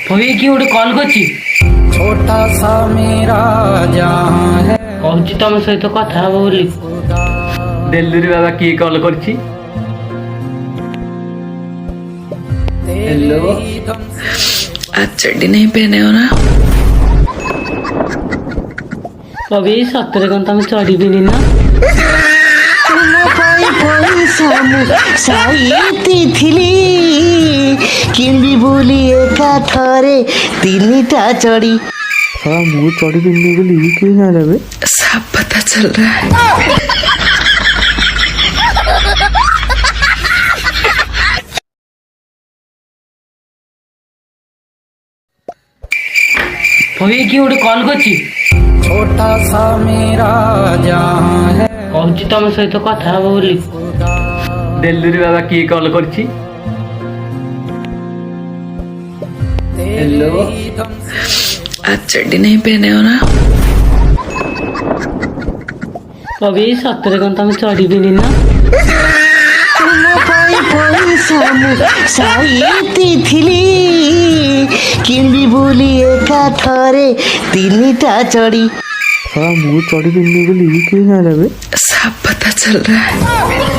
তবে কি ওটা কল করছি छोटा सा मेरा जहां है কবজি তো আমার সহিত কথা হবো বলি দেলদুরি বাবা কি কল করছি हेलो आज चड्डी नहीं पहने हो ना? তবে এই সত্তরে ঘন্টা আমি চড়ি বিনি না କିଣିବି ବୋଲି ଏକାଥରେ ତିନିଟା ଚଢି ମୁଁ ଚଢି ପିନ୍ଧି ବୋଲି କିଏ ଜାଣିଲା ବେ? सब पता चल रहा है। তবে কি ওটা কল করছি छोटा सा मेरा जहां है কবজি তো আমার সহিত কথা হবো বলি দেলদুরি বাবা কি কল করছি हेलो आज चड्डी नहीं पहने हो ना? তবে এই সত্তরে ঘন্টা আমি চড়ি বিনি না ସାଇତିଥିଲି କିଣିବି ବୋଲି ଏକାଥରେ ତିନିଟା ଚଢି ମୁଁ ଚଢି ପିନ୍ଧି ବୋଲି କିଏ ଜାଣିଲା ବେ? सब पता चल रहा है।